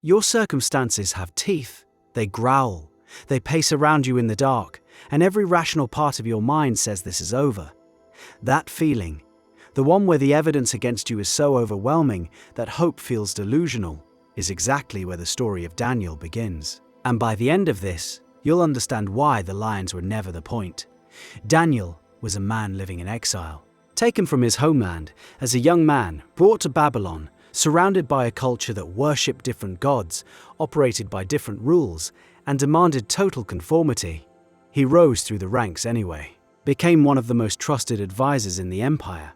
Your circumstances have teeth. They growl. They pace around you in the dark, and every rational part of your mind says this is over. That feeling, the one where the evidence against you is so overwhelming that hope feels delusional, is exactly where the story of Daniel begins. And by the end of this, you'll understand why the lions were never the point. Daniel was a man living in exile, taken from his homeland as a young man, brought to Babylon, surrounded by a culture that worshipped different gods, operated by different rules, and demanded total conformity. He rose through the ranks anyway, became one of the most trusted advisors in the empire,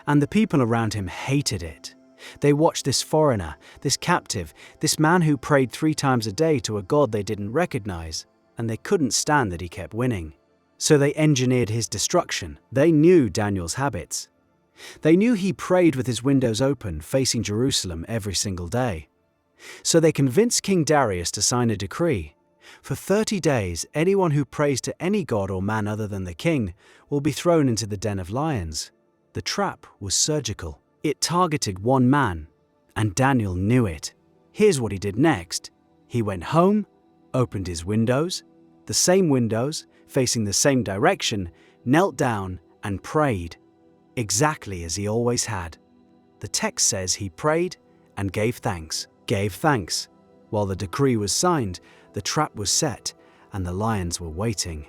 and the people around him hated it. They watched this foreigner, this captive, this man who prayed 3 times a day to a god they didn't recognize, and they couldn't stand that he kept winning. So they engineered his destruction. They knew Daniel's habits. They knew he prayed with his windows open, facing Jerusalem every single day. So they convinced King Darius to sign a decree. For 30 days, anyone who prays to any god or man other than the king will be thrown into the den of lions. The trap was surgical. It targeted one man, and Daniel knew it. Here's what he did next. He went home, opened his windows, the same windows, facing the same direction, knelt down and prayed, exactly as he always had. The text says he prayed and gave thanks. While the decree was signed, the trap was set, and the lions were waiting.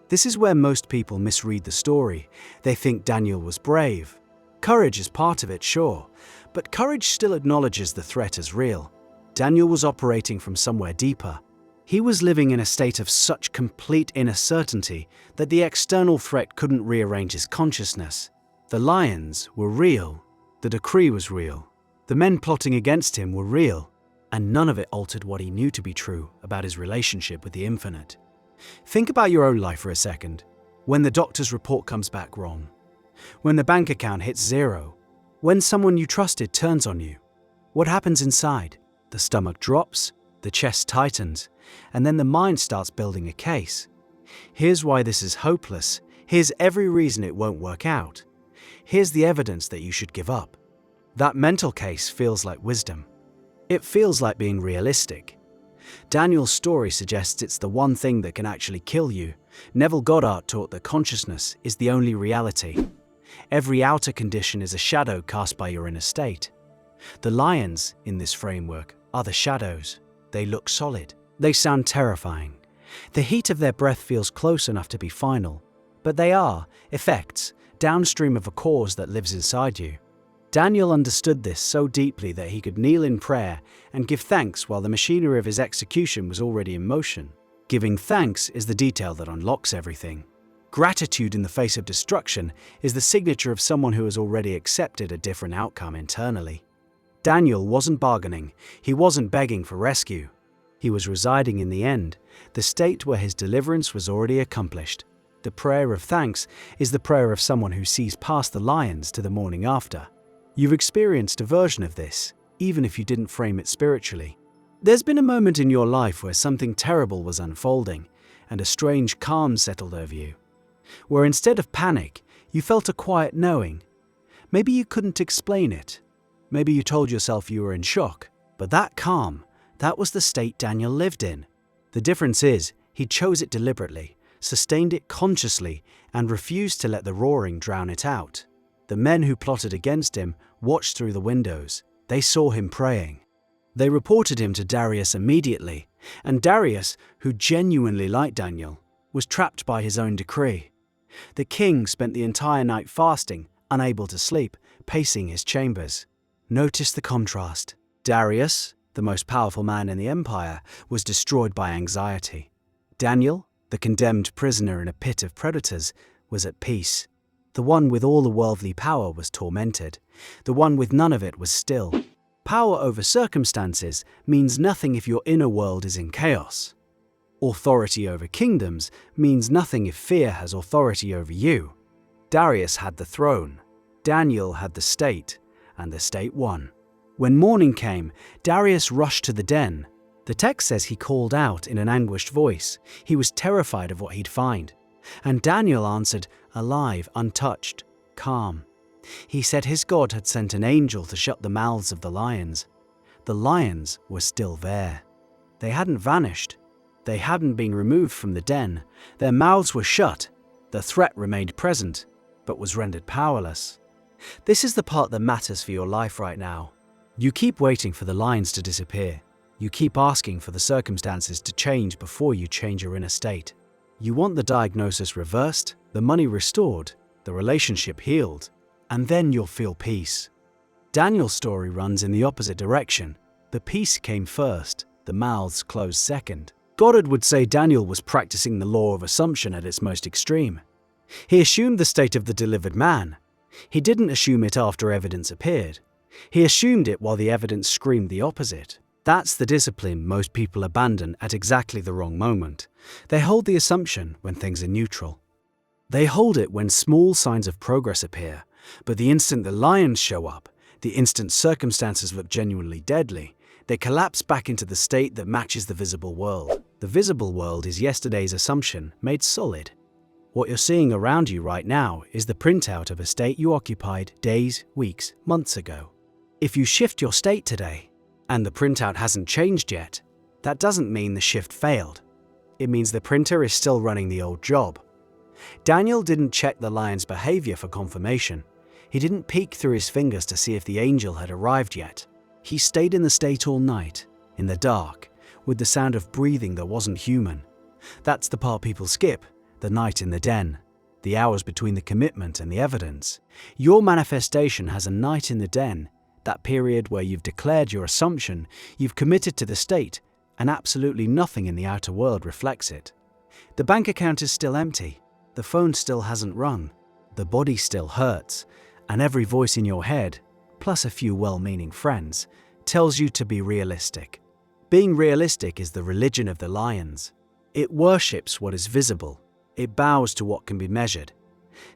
This is where most people misread the story. They think Daniel was brave. Courage is part of it, sure, but courage still acknowledges the threat as real. Daniel was operating from somewhere deeper. He was living in a state of such complete inner certainty that the external threat couldn't rearrange his consciousness. The lions were real. The decree was real. The men plotting against him were real, and none of it altered what he knew to be true about his relationship with the infinite. Think about your own life for a second. When the doctor's report comes back wrong, when the bank account hits 0, when someone you trusted turns on you, what happens inside? The stomach drops, the chest tightens, and then the mind starts building a case. Here's why this is hopeless. Here's every reason it won't work out. Here's the evidence that you should give up. That mental case feels like wisdom. It feels like being realistic. Daniel's story suggests it's the one thing that can actually kill you. Neville Goddard taught that consciousness is the only reality. Every outer condition is a shadow cast by your inner state. The lions, in this framework, are the shadows. They look solid. They sound terrifying. The heat of their breath feels close enough to be final, but they are effects downstream of a cause that lives inside you. Daniel understood this so deeply that he could kneel in prayer and give thanks while the machinery of his execution was already in motion. Giving thanks is the detail that unlocks everything. Gratitude in the face of destruction is the signature of someone who has already accepted a different outcome internally. Daniel wasn't bargaining. He wasn't begging for rescue. He was residing in the end, the state where his deliverance was already accomplished. The prayer of thanks is the prayer of someone who sees past the lions to the morning after. You've experienced a version of this, even if you didn't frame it spiritually. There's been a moment in your life where something terrible was unfolding, and a strange calm settled over you. Where instead of panic, you felt a quiet knowing. Maybe you couldn't explain it. Maybe you told yourself you were in shock. But that calm, that was the state Daniel lived in. The difference is, he chose it deliberately, sustained it consciously, and refused to let the roaring drown it out. The men who plotted against him watched through the windows. They saw him praying. They reported him to Darius immediately, and Darius, who genuinely liked Daniel, was trapped by his own decree. The king spent the entire night fasting, unable to sleep, pacing his chambers. Notice the contrast. Darius, the most powerful man in the empire, was destroyed by anxiety. Daniel, the condemned prisoner in a pit of predators, was at peace. The one with all the worldly power was tormented. The one with none of it was still. Power over circumstances means nothing if your inner world is in chaos. Authority over kingdoms means nothing if fear has authority over you. Darius had the throne. Daniel had the state, and the state won. When morning came, Darius rushed to the den. The text says he called out in an anguished voice. He was terrified of what he'd find. And Daniel answered, alive, untouched, calm. He said his God had sent an angel to shut the mouths of the lions. The lions were still there. They hadn't vanished. They hadn't been removed from the den. Their mouths were shut. The threat remained present, but was rendered powerless. This is the part that matters for your life right now. You keep waiting for the lions to disappear. You keep asking for the circumstances to change before you change your inner state. You want the diagnosis reversed, the money restored, the relationship healed, and then you'll feel peace. Daniel's story runs in the opposite direction. The peace came first, the mouths closed second. Goddard would say Daniel was practicing the law of assumption at its most extreme. He assumed the state of the delivered man. He didn't assume it after evidence appeared. He assumed it while the evidence screamed the opposite. That's the discipline most people abandon at exactly the wrong moment. They hold the assumption when things are neutral. They hold it when small signs of progress appear, but the instant the lions show up, the instant circumstances look genuinely deadly, they collapse back into the state that matches the visible world. The visible world is yesterday's assumption made solid. What you're seeing around you right now is the printout of a state you occupied days, weeks, months ago. If you shift your state today, and the printout hasn't changed yet, that doesn't mean the shift failed. It means the printer is still running the old job. Daniel didn't check the lion's behavior for confirmation. He didn't peek through his fingers to see if the angel had arrived yet. He stayed in the state all night, in the dark, with the sound of breathing that wasn't human. That's the part people skip, the night in the den, the hours between the commitment and the evidence. Your manifestation has a night in the den, that period where you've declared your assumption, you've committed to the state, and absolutely nothing in the outer world reflects it. The bank account is still empty, the phone still hasn't rung, the body still hurts, and every voice in your head, plus a few well-meaning friends, tells you to be realistic. Being realistic is the religion of the lions. It worships what is visible. It bows to what can be measured.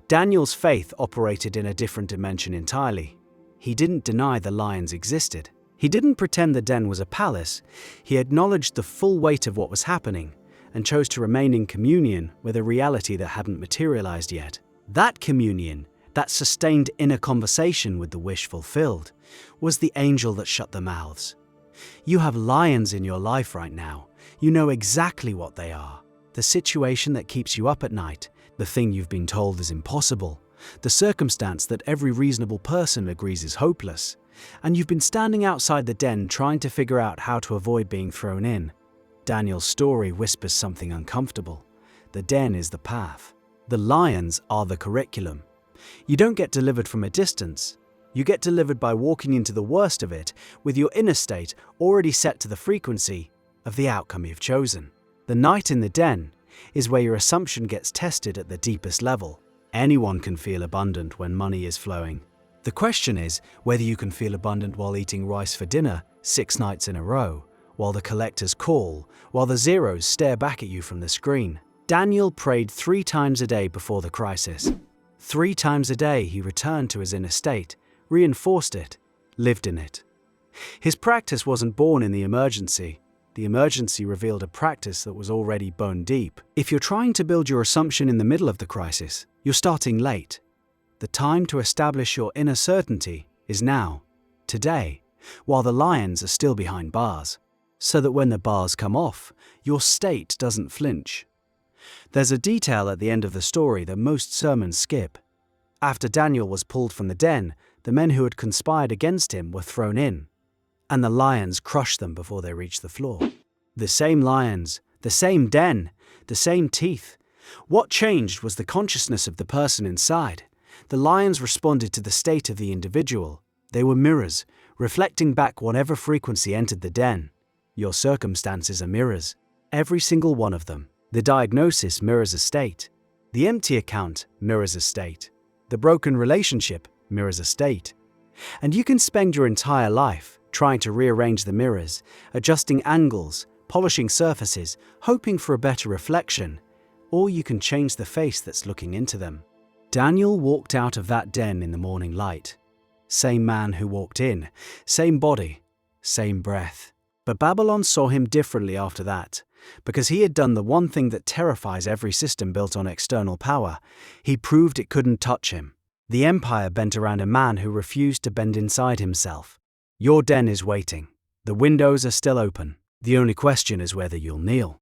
Daniel's faith operated in a different dimension entirely. He didn't deny the lions existed. He didn't pretend the den was a palace. He acknowledged the full weight of what was happening and chose to remain in communion with a reality that hadn't materialized yet. That communion, that sustained inner conversation with the wish fulfilled, was the angel that shut the mouths. You have lions in your life right now. You know exactly what they are. The situation that keeps you up at night, the thing you've been told is impossible, the circumstance that every reasonable person agrees is hopeless, and you've been standing outside the den trying to figure out how to avoid being thrown in. Daniel's story whispers something uncomfortable. The den is the path. The lions are the curriculum. You don't get delivered from a distance. You get delivered by walking into the worst of it with your inner state already set to the frequency of the outcome you've chosen. The night in the den is where your assumption gets tested at the deepest level. Anyone can feel abundant when money is flowing. The question is whether you can feel abundant while eating rice for dinner 6 nights in a row, while the collectors call, while the zeros stare back at you from the screen. Daniel prayed 3 times a day before the crisis. 3 times a day he returned to his inner state, reinforced it, lived in it. His practice wasn't born in the emergency. The emergency revealed a practice that was already bone deep. If you're trying to build your assumption in the middle of the crisis, you're starting late. The time to establish your inner certainty is now, today, while the lions are still behind bars, so that when the bars come off, your state doesn't flinch. There's a detail at the end of the story that most sermons skip. After Daniel was pulled from the den, the men who had conspired against him were thrown in, and the lions crushed them before they reached the floor. The same lions, the same den, the same teeth. What changed was the consciousness of the person inside. The lions responded to the state of the individual. They were mirrors, reflecting back whatever frequency entered the den. Your circumstances are mirrors, every single one of them. The diagnosis mirrors a state. The empty account mirrors a state. The broken relationship mirrors a state. And you can spend your entire life trying to rearrange the mirrors, adjusting angles, polishing surfaces, hoping for a better reflection, or you can change the face that's looking into them. Daniel walked out of that den in the morning light. Same man who walked in, same body, same breath. But Babylon saw him differently after that, because he had done the one thing that terrifies every system built on external power. He proved it couldn't touch him. The empire bent around a man who refused to bend inside himself. Your den is waiting. The windows are still open. The only question is whether you'll kneel.